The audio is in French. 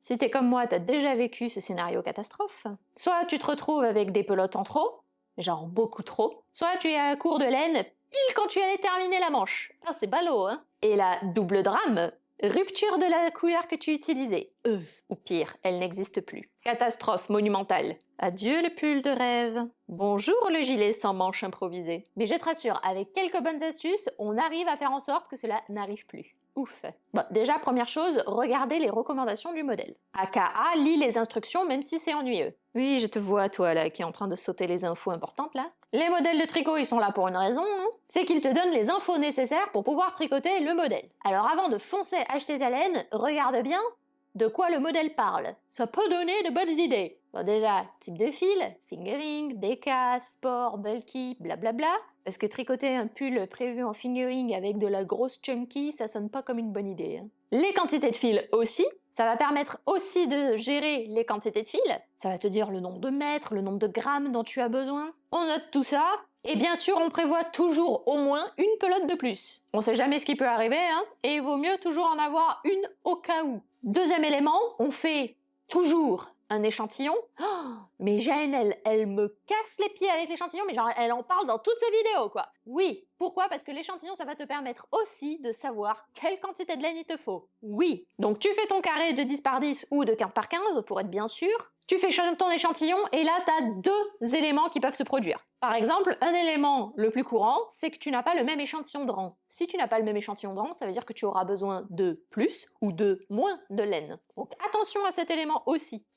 Si t'es comme moi, t'as déjà vécu ce scénario catastrophe. Soit tu te retrouves avec des pelotes en trop, genre beaucoup trop, soit tu es à court de laine pile quand tu allais terminer la manche. Ah, c'est ballot, hein. Et la double drame, rupture de la couleur que tu utilisais. Ou pire, elle n'existe plus. Catastrophe monumentale. Adieu le pull de rêve. Bonjour le gilet sans manches improvisé. Mais je te rassure, avec quelques bonnes astuces, on arrive à faire en sorte que cela n'arrive plus. Ouf. Bon, déjà, première chose, regardez les recommandations du modèle. AKA, lis les instructions même si c'est ennuyeux. Oui, je te vois, toi, là, qui est en train de sauter les infos importantes, là. Les modèles de tricot, ils sont là pour une raison, hein. C'est qu'ils te donnent les infos nécessaires pour pouvoir tricoter le modèle. Alors avant de foncer acheter ta laine, regarde bien de quoi le modèle parle. Ça peut donner de bonnes idées. Bon déjà, type de fil, fingering, DK, sport, bulky, blablabla. Parce que tricoter un pull prévu en fingering avec de la grosse chunky, ça sonne pas comme une bonne idée, hein. Les quantités de fil aussi, ça va permettre aussi de gérer les quantités de fil. Ça va te dire le nombre de mètres, le nombre de grammes dont tu as besoin. On note tout ça. Et bien sûr, on prévoit toujours au moins une pelote de plus. On sait jamais ce qui peut arriver, hein, et il vaut mieux toujours en avoir une au cas où. Deuxième élément, on fait toujours un échantillon. Oh, mais Jeanne, elle me casse les pieds avec l'échantillon, mais genre elle en parle dans toutes ses vidéos, quoi. Oui, pourquoi? Parce que l'échantillon, ça va te permettre aussi de savoir quelle quantité de laine il te faut. Oui, donc tu fais ton carré de 10 par 10 ou de 15 par 15 pour être bien sûr. Tu fais ton échantillon et là, tu as deux éléments qui peuvent se produire. Par exemple, un élément le plus courant, c'est que tu n'as pas le même échantillon de rang. Si tu n'as pas le même échantillon de rang, ça veut dire que tu auras besoin de plus ou de moins de laine. Donc attention à cet élément aussi.